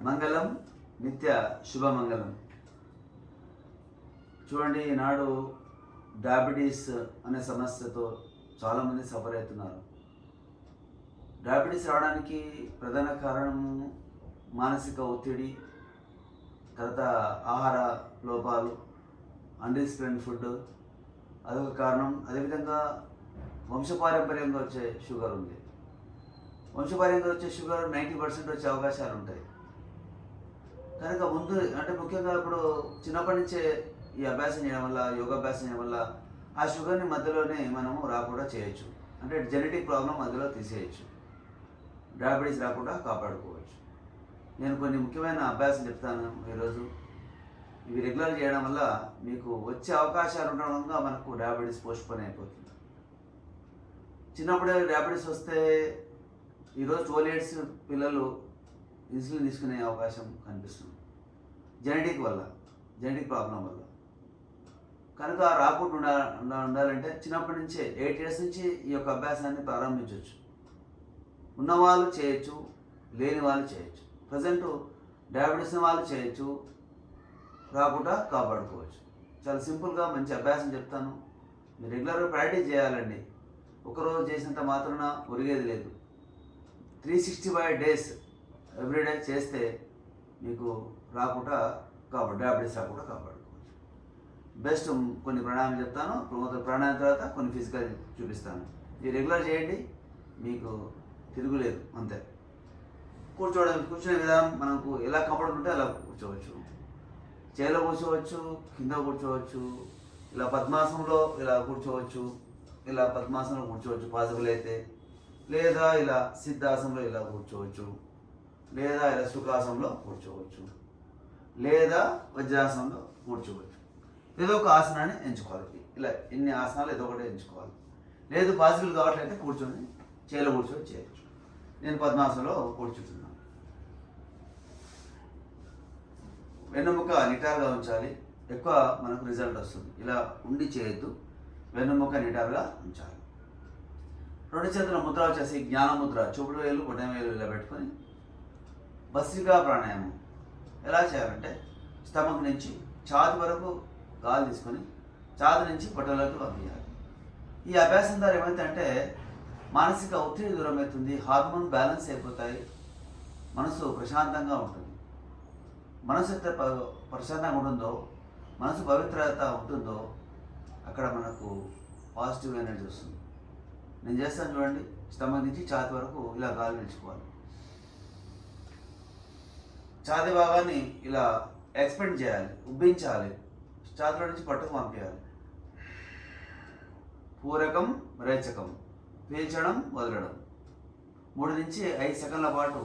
మంగళం నిత్య శుభమంగళం. చూడండి, ఈనాడు డయాబెటీస్ అనే సమస్యతో చాలామంది సఫర్ అవుతున్నారు. డయాబెటీస్ రావడానికి ప్రధాన కారణం మానసిక ఒత్తిడి, తర్వాత ఆహార లోపాలు, అన్డిసిప్లిన్ ఫుడ్ అదొక కారణం. అదేవిధంగా వంశపారంపర్యంగా వచ్చే షుగర్ ఉంది. వంశపారంపర్యంగా వచ్చే షుగర్ 90% వచ్చే అవకాశాలు ఉంటాయి. కనుక ముందు అంటే ముఖ్యంగా ఇప్పుడు చిన్నప్పటి నుంచే ఈ అభ్యాసం చేయడం వల్ల, యోగాభ్యాసం చేయడం వల్ల ఆ షుగర్ని మధ్యలోనే మనము రాకుండా చేయొచ్చు. అంటే జెనెటిక్ ప్రాబ్లం మధ్యలో తీసేయచ్చు, డయాబెటీస్ రాకుండా కాపాడుకోవచ్చు. నేను కొన్ని ముఖ్యమైన అభ్యాసం చెప్తాను ఈరోజు. ఇవి రెగ్యులర్ చేయడం వల్ల మీకు వచ్చే అవకాశాలు ఉండడంగా మనకు డయాబెటీస్ పోస్ట్పోన్ అయిపోతుంది. చిన్నప్పుడే డయాబెటీస్ వస్తే ఈరోజు 12 years పిల్లలు ఇన్సులిన్ తీసుకునే అవకాశం కనిపిస్తుంది, జెనెటిక్ వల్ల, జెనెటిక్ ప్రాబ్లం వల్ల. కనుక రాకుండా ఉండాలంటే చిన్నప్పటి నుంచే 8 years నుంచి ఈ యొక్క అభ్యాసాన్ని ప్రారంభించవచ్చు. ఉన్నవాళ్ళు చేయొచ్చు, లేని వాళ్ళు చేయొచ్చు. ప్రజెంట్ డయాబెటీస్ వాళ్ళు చేయొచ్చు, రాకుండా కాపాడుకోవచ్చు. చాలా సింపుల్గా మంచి అభ్యాసం చెప్తాను, మీరు రెగ్యులర్గా ప్రాక్టీస్ చేయాలండి. ఒకరోజు చేసినంత మాత్రాన ఒరిగేది లేదు. 365 days ఎవ్రీడే చేస్తే మీకు రాకుండా డయాబెటీస్ రాకుండా కాపాడుకోవచ్చు. బెస్ట్ కొన్ని ప్రాణాయామం చెప్తాను, ప్రాణాయామం తర్వాత కొన్ని ఫిజికల్ చూపిస్తాను. ఇది రెగ్యులర్ చేయండి, మీకు తిరుగులేదు. అంతే. కూర్చునే విధానం మనకు ఎలా కంఫర్టబుల్ ఉంటే అలా కూర్చోవచ్చు. చేలో కూర్చోవచ్చు, కింద కూర్చోవచ్చు, ఇలా పద్మాసనంలో ఇలా కూర్చోవచ్చు, ఇలా పద్మాసనంలో కూర్చోవచ్చు పాసిబుల్ అయితే, లేదా ఇలా సిద్ధాసనంలో ఇలా కూర్చోవచ్చు, లేదా ఇలా సుఖాసనంలో కూర్చోవచ్చు, లేదా వజ్రాసనంలో కూర్చోవచ్చు. ఏదో ఒక ఆసనాన్ని ఎంచుకోవాలి. ఇలా ఇన్ని ఆసనాలు ఏదో ఒకటి ఎంచుకోవాలి. లేదు పాసిబుల్ కావట్లయితే కూర్చొని చేలో కూర్చొని చేయొచ్చు. నేను పద్మాసనంలో కూర్చుంటున్నాను. వెన్నుముక నిటారుగా ఉంచాలి, ఎక్కువ మనకు రిజల్ట్ వస్తుంది. ఇలా ఉండి చేయొద్దు, వెన్నుముక నిటారుగా ఉంచాలి. 2 చేతుల ముద్ర వచ్చేసి జ్ఞానముద్ర, చూపుడు వేలు బొటన వేలు ఇలా పెట్టుకొని భస్త్రికా ప్రాణాయామం ఎలా చేయాలంటే స్టమక్ నుంచి ఛాతి వరకు గాలి తీసుకొని ఛాతి నుంచి పొట్టలోకి పంపించాలి. ఈ అభ్యాసం ద్వారా ఏమవుతుందంటే మానసిక ఒత్తిడి దూరం అవుతుంది, హార్మోన్ బ్యాలెన్స్ అయిపోతాయి, మనసు ప్రశాంతంగా ఉంటుంది. మనసు ఎంత ప్రశాంతంగా ఉంటుందో, మనసు పవిత్రత ఉంటుందో, అక్కడ మనకు పాజిటివ్ ఎనర్జీ వస్తుంది. నేను చేస్తాను చూడండి. స్టమక్ నుంచి ఛాతి వరకు ఇలా గాలి పీల్చుకోవాలి. ఛాతి భాగాన్ని ఇలా ఎక్స్పెండ్ చేయాలి, ఉబ్బించాలి, ఛాతిలో నుంచి పట్టుకు పంపించాలి. పూరకం రేచకం, పీల్చడం వదలడం. 3 నుంచి 5 సెకండ్ల పాటు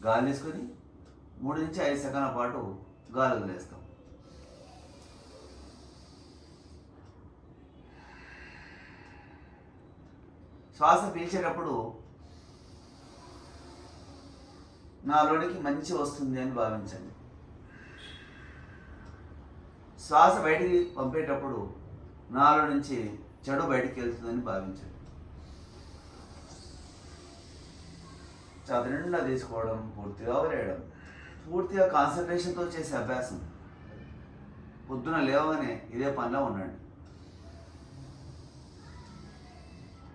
గాలి తీసుకొని 3 నుంచి 5 సెకండ్ల పాటు గాలి వదిలేస్తాం. శ్వాస పీల్చేటప్పుడు నాలోనికి మంచి వస్తుంది అని భావించండి. శ్వాస బయటికి పంపేటప్పుడు నాలో నుంచి చెడు బయటికి వెళ్తుందని భావించండి. ఛాతి నిండా తీసుకోవడం, పూర్తిగా వదిలేయడం, పూర్తిగా కాన్సన్ట్రేషన్తో చేసే అభ్యాసం. పొద్దున లేవగానే ఇదే పనిలో ఉండండి.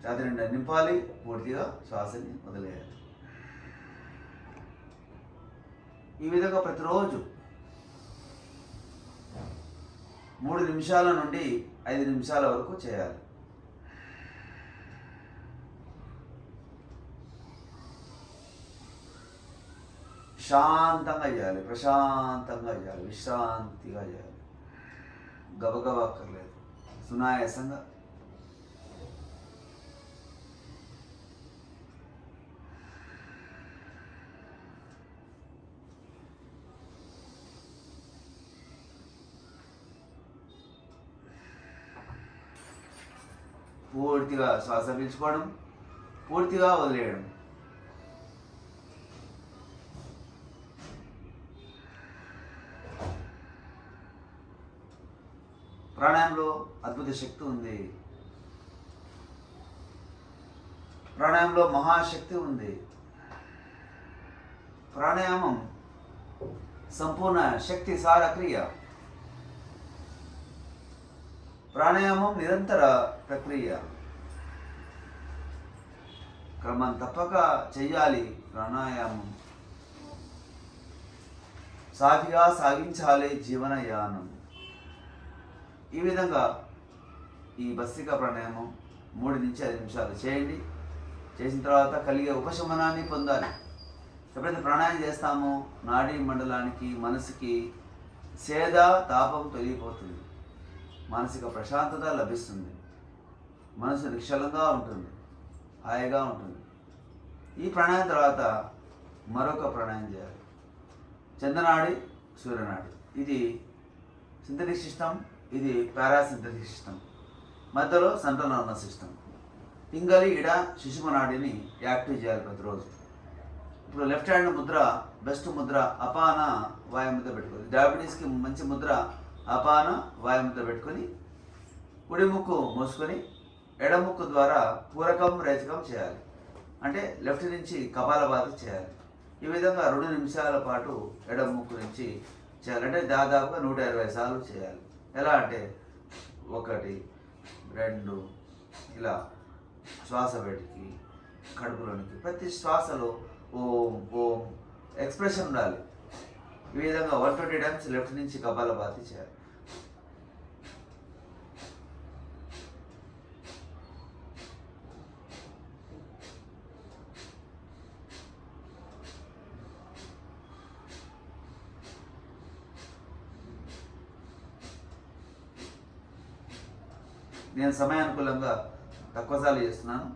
ఛాతి నిండా నింపాలి, పూర్తిగా శ్వాసని వదిలేయాలి. ఈ విధంగా ప్రతిరోజు 3 నిమిషాల నుండి 5 నిమిషాల వరకు చేయాలి. శాంతంగా చేయాలి, ప్రశాంతంగా చేయాలి, విశ్రాంతిగా చేయాలి. గబగబా అక్కర్లేదు, సునాయాసంగా. పూర్తిగా శ్వాస పీల్చుకోవడం, పూర్తిగా వదిలేయడం. ప్రాణాయామంలో అద్భుత శక్తి ఉంది. ప్రాణాయామంలో మహాశక్తి ఉంది. ప్రాణాయామం సంపూర్ణ శక్తి సార క్రియ. ప్రాణాయామం నిరంతర ప్రక్రియ. క్రమం తప్పక చెయ్యాలి ప్రాణాయామం. సాఫీగా సాగించాలి జీవనయానం. ఈ విధంగా ఈ భస్త్రికా ప్రాణాయామం 3 నుంచి 5 నిమిషాలు చేయండి. చేసిన తర్వాత కలిగే ఉపశమనాన్ని పొందాలి. ఎప్పుడైతే ప్రాణాయామం చేస్తామో నాడీ మండలానికి, మనసుకి సేద తాపం తొలగిపోతుంది. మానసిక ప్రశాంతత లభిస్తుంది. మనసు నిశ్చలంగా ఉంటుంది, హాయిగా ఉంటుంది. ఈ ప్రాణాయామం తర్వాత మరొక ప్రాణాయామం చేయాలి. చంద్రనాడి, సూర్యనాడి. ఇది సింథటిక్ సిస్టమ్, ఇది పారాసింథటిక్ సిస్టమ్. మధ్యలో సెంట్రల్ నర్వస్ సిస్టమ్. పింగళి, ఇడ, సుషుమ్నా నాడిని యాక్టివ్ చేయాలి ప్రతిరోజు. ఇప్పుడు left hand Mudra best Mudra అపాన వాయుముద్ర పెట్టుకొని, డయాబెటీస్కి మంచి ముద్ర అపాన వాయుముద్ర పెట్టుకొని కుడి ముక్కు మూసుకొని ఎడ ముక్కు ద్వారా పూరకం రేచకం చేయాలి. అంటే లెఫ్ట్ నుంచి కపాలభాతి చేయాలి. ఈ విధంగా 2 నిమిషాల పాటు ఎడ ముక్కు నుంచి చేయాలి. అంటే దాదాపుగా 120 సార్లు చేయాలి. ఎలా అంటే 1, 2 ఇలా శ్వాస బయటికి, కడుపులోనికి. ప్రతి శ్వాసలో ఓం ఓం ఎక్స్ప్రెషన్ ఉండాలి. ఈ విధంగా 120 టైమ్స్ లెఫ్ట్ నుంచి కపాలభాతి చేయాలి. నేను సమయానుకూలంగా తక్కువ సార్లు చేస్తున్నాను,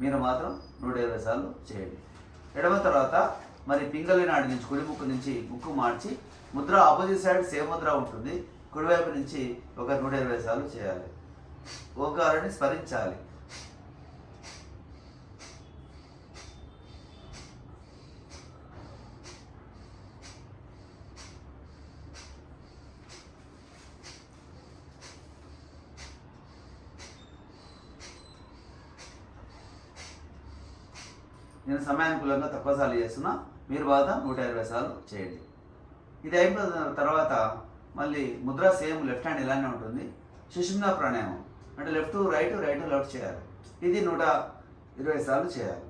మీరు మాత్రం 120 సార్లు చేయండి. ఎడమ తర్వాత మరి పింగళి నాడి నుంచి కుడి ముక్కు నుంచి ముక్కు మార్చి Mudra opposite side same Mudra ఉంటుంది. కుడివైపు నుంచి ఒక 120 సార్లు చేయాలి. ఓంకారాన్ని స్మరించాలి. నేను సమయానుకూలంగా తక్కువ సార్లు చేస్తున్నా, మీరు బాధ 120 సార్లు చేయండి. ఇది అయిపోయిన తర్వాత మళ్ళీ ముద్ర సేమ్ లెఫ్ట్ హ్యాండ్ ఇలానే ఉంటుంది. సుషుమ్నా ప్రాణాయామం అంటే లెఫ్ట్ రైట్, రైట్ లెఫ్ట్ చేయాలి. ఇది 120 సార్లు చేయాలి.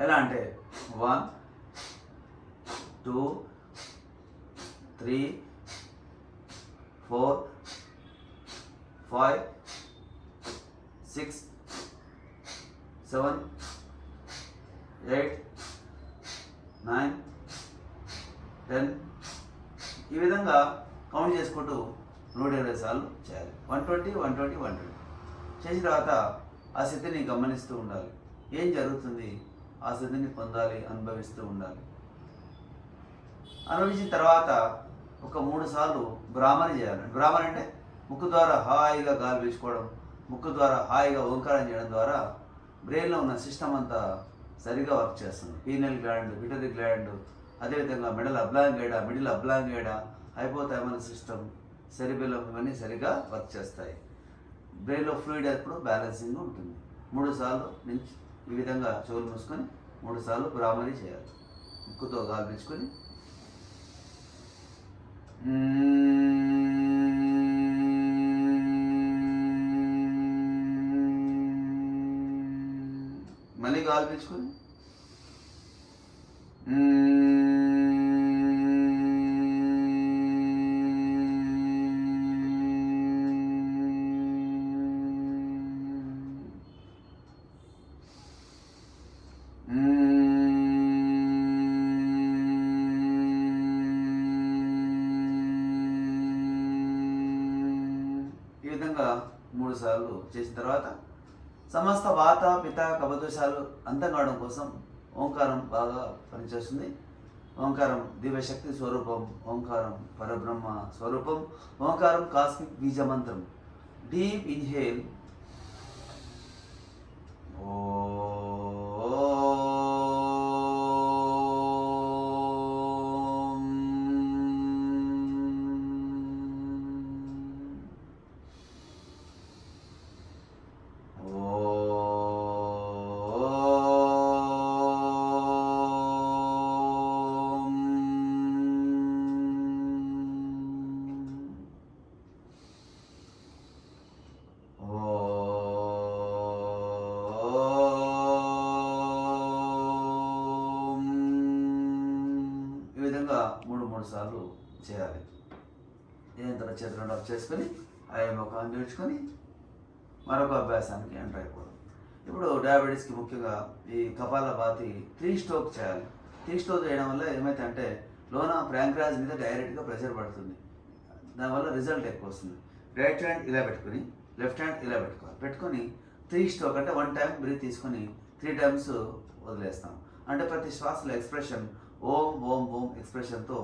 ఎలా అంటే 1 2 3 4 5 6 7 8 9 10 ఈ విధంగా కౌంట్ చేసుకుంటూ 120 సార్లు చేయాలి. 120 120 120 చేసిన తర్వాత ఆ స్థితిని గమనిస్తూ ఉండాలి. ఏం జరుగుతుంది, ఆ స్థితిని పొందాలి, అనుభవిస్తూ ఉండాలి. అనుభవించిన తర్వాత ఒక 3 సార్లు భ్రామరి చేయాలి. భ్రామరి అంటే ముక్కు ద్వారా హాయిగా గాలి పీల్చుకోవడం, ముక్కు ద్వారా హాయిగా ఓంకారం చేయడం ద్వారా బ్రెయిన్లో ఉన్న సిస్టమ్ అంతా సరిగా వర్క్ చేస్తుంది. పీనల్ గ్లాండ్, పిటరీ గ్లాండ్, అదేవిధంగా మిడిల్ అబ్లాంగేడా, హైపోథైమస్ సిస్టమ్, సెరిబెల్లం ఇవన్నీ సరిగా వర్క్ చేస్తాయి. బ్రెయిన్లో ఫ్లూయిడ్ ఎప్పుడు బ్యాలెన్సింగ్ ఉంటుంది. 3 సార్లు నుంచి ఈ విధంగా చెవులు మూసుకొని 3 సార్లు భ్రామరి చేయాలి. ముక్కుతో గాలి పీల్చుకొని మళ్ళీ గాలి పీల్చుకొని ఈ విధంగా 3 సార్లు చేసిన తర్వాత సమస్త వాత పిత కబదోషాలు అంతం కావడం కోసం ఓంకారం బాగా పనిచేస్తుంది. ఓంకారం దివ్యశక్తి స్వరూపం, ఓంకారం పరబ్రహ్మ స్వరూపం, ఓంకారం కాస్మిక్ బీజమంత్రం. డీప్ ఇన్హేల్ విధంగా 3 సార్లు చేయాలి. అయిన తర్వాత చేతులు రెండు చేసుకొని అవి ముఖాన్ని చూసుకొని మరొక అభ్యాసానికి ఎంటర్ అయిపోవడం. ఇప్పుడు డయాబెటీస్కి ముఖ్యంగా ఈ కపాలభాతి 3 స్ట్రోక్ చేయాలి. 3 స్ట్రోక్ చేయడం వల్ల ఏమైతే అంటే లోన ప్యాంక్రియాస్ మీద డైరెక్ట్గా ప్రెషర్ పడుతుంది. దానివల్ల రిజల్ట్ ఎక్కువ వస్తుంది. రైట్ హ్యాండ్ ఇలా పెట్టుకొని లెఫ్ట్ హ్యాండ్ ఇలా పెట్టుకొని 3 స్ట్రోక్ అంటే 1 టైం బ్రీత్ తీసుకొని 3 టైమ్స్ వదిలేస్తాం. అంటే ప్రతి శ్వాసలో ఎక్స్ప్రెషన్ ఓం ఓం ఓం ఎక్స్ప్రెషన్తో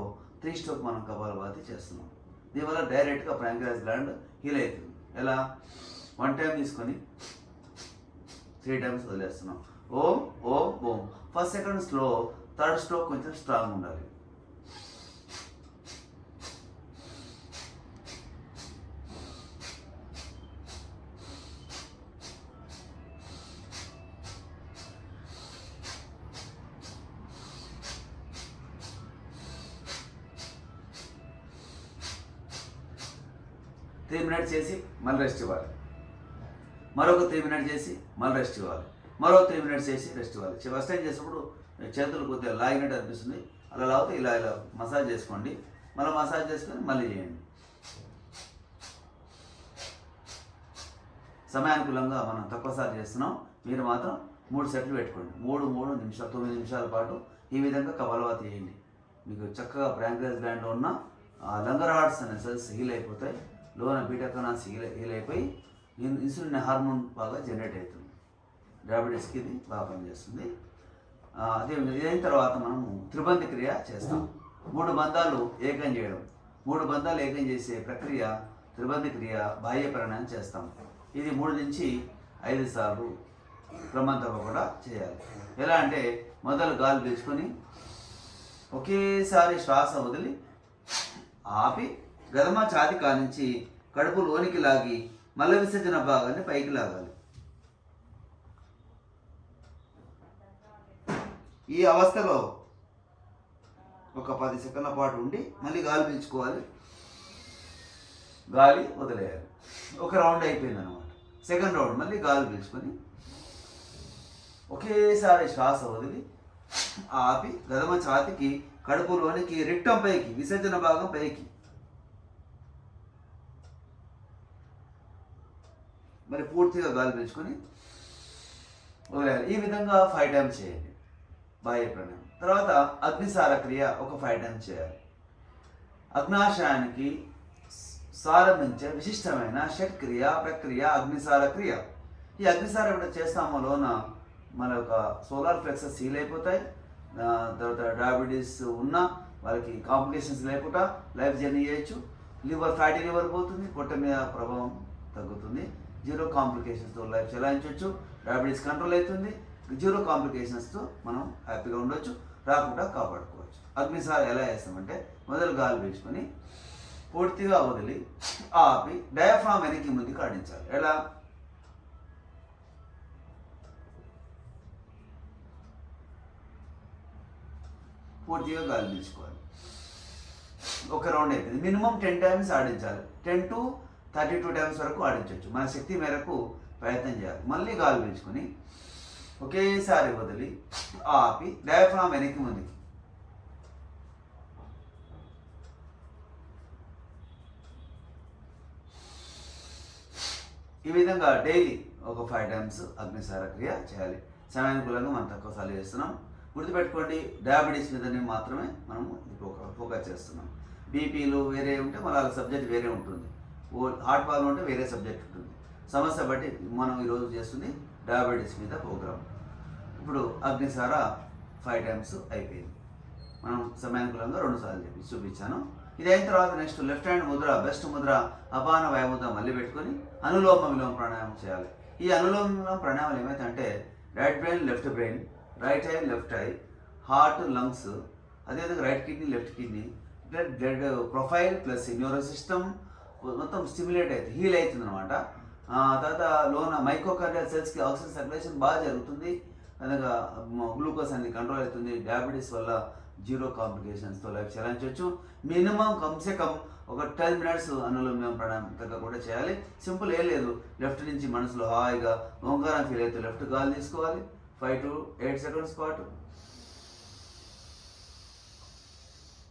3 స్ట్రోక్ మనం కపాలభాతి చేస్తున్నాం. దీనివల్ల డైరెక్ట్గా ప్యాంక్రియాస్ గ్లాండ్ హీల్ అవుతుంది. ఎలా 1 టైం తీసుకొని 3 టైమ్స్ వదిలేస్తున్నాం. Om Om Om. First second slow, third stroke కొంచెం స్ట్రాంగ్ ఉండాలి. త్రీ మినిట్స్ చేసి మళ్ళీ రెస్ట్ ఇవ్వాలి. మరొక 3 మినిట్స్ చేసి మళ్ళీ రెస్ట్ ఇవ్వాలి. మరో 3 మినిట్స్ చేసి రెస్ట్ ఇవ్వాలి. ఫస్ట్ టైం చేసినప్పుడు చేతులు కొద్దిగా లాగినట్టు అనిపిస్తుంది. అలా లాగితే ఇలా మసాజ్ చేసుకోండి. మళ్ళీ మసాజ్ చేసుకొని మళ్ళీ చేయండి. సమయానుకూలంగా మనం తక్కువసారి చేస్తున్నాం. మీరు మాత్రం 3 సెట్లు పెట్టుకోండి. 3 నిమిషాలు 9 నిమిషాల పాటు ఈ విధంగా కపాలభాతి చేయండి. మీకు చక్కగా ప్యాంక్రియాస్ గ్లాండ్లో ఉన్న లంగర్ హార్ట్స్ అనే సెల్స్ హీల్ అయిపోతాయి. లోన బీటా కణాల్స్ హీల్ అయిపోయి ఇన్సులిన్ హార్మోన్ బాగా జనరేట్ అవుతుంది. డయాబెటీస్కి ఇది బాగా పనిచేస్తుంది. అదే ఇదైన తర్వాత మనము త్రిబంధ క్రియ చేస్తాం. 3 బంధాలు ఏకం చేయడం. 3 బంధాలు ఏకం చేసే ప్రక్రియ త్రిబంధ క్రియ బాహ్య ప్రాణాయామం చేస్తాం. ఇది 3 నుంచి 5 సార్లు క్రమం తప్పకుండా చేయాలి. ఎలా అంటే మొదలు గాలి పీల్చుకొని ఒకేసారి శ్వాస వదిలి ఆపి గదమ ఛాతీ కానించి కడుపు లోనికి లాగి మల విసర్జన భాగాన్ని పైకి లాగాలి. ఈ అవస్థలో ఒక 10 సెకండ్ల పాటు ఉండి మళ్ళీ గాలి పీల్చుకోవాలి, గాలి వదిలేయాలి. ఒక రౌండ్ అయిపోయింది అనమాట. సెకండ్ రౌండ్ మళ్ళీ గాలి పీల్చుకొని ఒకేసారి శ్వాస వదిలి ఆపి గదమ ఛాతీకి కడుపులోనికి రిక్టం పైకి విసర్జన భాగం పైకి మరి పూర్తిగా గాలి పీల్చుకొని వదిలేయాలి. ఈ విధంగా 5 టైమ్స్ చేయండి బాహ్య ప్రాణాయామం. తర్వాత అగ్నిసార క్రియ ఒక 5 టైమ్స్ చేయాలి. అగ్నాశయానికి సారంభించే విశిష్టమైన షట్క్రియ ప్రక్రియ అగ్నిసార క్రియ. ఈ అగ్నిసార ఎప్పుడు చేస్తామో లోన మన యొక్క సోలార్ ఫ్లెక్సెస్ హీల్ అయిపోతాయి. తర్వాత డయాబెటీస్ ఉన్న వాళ్ళకి కాంప్లికేషన్స్ లేకుండా లైఫ్ జర్నీ చేయొచ్చు. లివర్ ఫ్యాటీ లివర్ పోతుంది, పొట్ట మీద ప్రభావం తగ్గుతుంది. 0 కాంప్లికేషన్స్తో లైఫ్ చెలాయించవచ్చు. డయాబెటీస్ కంట్రోల్ అవుతుంది. 0 కాంప్లికేషన్స్తో మనం హ్యాపీగా ఉండొచ్చు, రాకుండా కాపాడుకోవచ్చు. అగ్నిసార ఎలా చేస్తామంటే మొదలు గాలి పీల్చుకొని పూర్తిగా వదిలి ఆపి డయాఫ్రామ్ వెనక్కి ముందుకు ఆడించాలి. ఎలా పూర్తిగా గాలి పీల్చుకోవాలి. ఒక రౌండ్ అయిపోయింది. మినిమం 10 టైమ్స్ ఆడించాలి. 10 to 32 టైమ్స్ వరకు ఆడించవచ్చు. మన శక్తి మేరకు ప్రయత్నం చేయాలి. మళ్ళీ గాలి పీల్చుకొని ఒకేసారి వదిలి ఆపి డయాఫ్రామ్ వెనక్కి ముందుకి ఈ విధంగా డైలీ ఒక 5 టైమ్స్ అగ్నిసార క్రియ చేయాలి. సమయానుకూలంగా మనం తక్కువసార్లు చేస్తున్నాం. గుర్తుపెట్టుకోండి, డయాబెటీస్ మీదనే మాత్రమే మనము ఫోకస్ చేస్తున్నాం. బీపీలు వేరే ఉంటే మన సబ్జెక్ట్ వేరే ఉంటుంది. హార్ట్ ప్రాబ్లం ఉంటే వేరే సబ్జెక్ట్ ఉంటుంది. సమస్య బట్టి మనం ఈరోజు చేస్తుంది డయాబెటీస్ మీద ప్రోగ్రామ్. ఇప్పుడు అగ్నిసార 5 టైమ్స్ అయిపోయింది. మనం సమయానుకూలంగా 2 సార్లు చూపించాను. ఇది అయిన తర్వాత next left hand Mudra, best Mudra, అపాన వాయు ముద్ర మళ్ళీ పెట్టుకొని అనులోమ విలోమ ప్రాణాయామం చేయాలి. ఈ అనులోమ విలోమ ప్రాణాయామాలు ఏమైతే అంటే right brain left brain, right eye left eye, heart lungs, అదేవిధంగా right kidney left kidney, blood profile plus neuro system మొత్తం స్టిమ్యులేట్ అవుతుంది, హీల్ అవుతుంది అనమాట. తర్వాత లోన మైక్రోకార్డియల్ సెల్స్కి ఆక్సిజన్ సర్క్యులేషన్ బాగా జరుగుతుంది. అనగా గ్లూకోజ్ అనేది కంట్రోల్ అవుతుంది. డయాబెటీస్ వల్ల 0 కాంప్లికేషన్స్తో లైఫ్ చలాయించవచ్చు. మినిమం కమ్సే కమ్ ఒక 10 మినిట్స్ అనులోమ ప్రాణాయామం తగ్గకుండా చేయాలి. సింపుల్ ఏం లేదు. లెఫ్ట్ నుంచి మనసులో హాయిగా ఓంకారం ఫీల్ అయితే లెఫ్ట్ గాలి తీసుకోవాలి 5 to 8 సెకండ్స్ పాటు.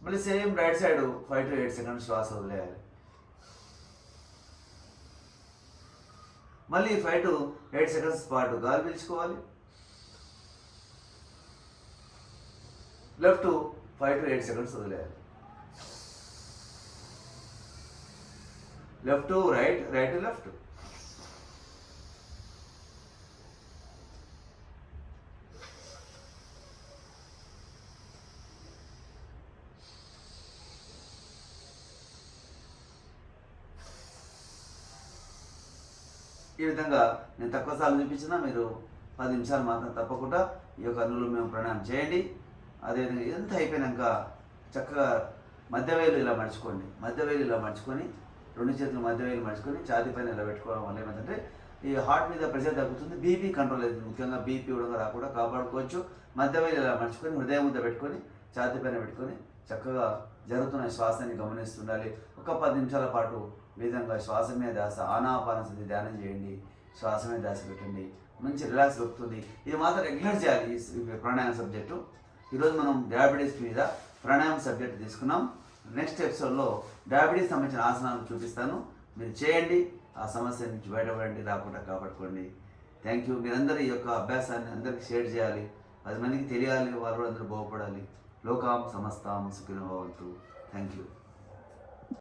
మళ్ళీ same right side 5 to 8 seconds శ్వాస వదిలేయాలి. మళ్ళీ 5 to 8 seconds పాటు గాలి పీల్చుకోవాలి. లెఫ్ట్ 5 to 8 seconds వదిలేయాలి. Left right, right left. ఈ విధంగా నేను తక్కువ సార్లు చూపించినా మీరు 10 నిమిషాలు మాత్రం తప్పకుండా ఈ యొక్క అనులోమ ప్రాణాయామం చేయండి. అదేవిధంగా ఇదంతా అయిపోయాక చక్కగా మధ్యవేలు ఇలా మడుచుకోండి. మధ్యవేలు ఇలా మడుచుకొని 2 చేతులు మధ్యవేలు మడుచుకొని ఛాతీ పైన ఇలా పెట్టుకోవడం వల్ల ఏమంటే ఈ హార్ట్ మీద ప్రెషర్ తగ్గుతుంది, బీపీ కంట్రోల్ అవుతుంది. ముఖ్యంగా బీపీ కూడా రాకుండా కాపాడుకోవచ్చు. మధ్యవేలు ఇలా మడుచుకొని హృదయం ముద్ద పెట్టుకొని ఛాతీ పైన పెట్టుకొని చక్కగా జరుగుతున్న శ్వాసని గమనిస్తుండాలి. ఒక 10 నిమిషాల పాటు విధంగా శ్వాస మీద ధ్యాస, ఆనాపానసతి ధ్యానం చేయండి. శ్వాస మీద ధ్యాస పెట్టండి, మంచి రిలాక్స్ దొరుకుతుంది. ఇది మాత్రం రెగ్యులర్ చేయాలి ఈ ప్రాణాయామ సబ్జెక్టు. ఈరోజు మనం డయాబెటీస్ మీద ప్రాణాయామ సబ్జెక్ట్ తీసుకున్నాం. నెక్స్ట్ ఎపిసోడ్లో డయాబెటీస్ సంబంధించిన ఆసనాలు చూపిస్తాను. మీరు చేయండి, ఆ సమస్య నుంచి బయటపడండి, రాకుండా కాపాడుకోండి. Thank you. మీరందరూ ఈ యొక్క అభ్యాసాన్ని అందరికీ షేర్ చేయాలి, 10 మందికి తెలియాలి, వారు అందరూ బాగుపడాలి. లోకాం సమస్తాం సుఖినో భవంతు. Thank you.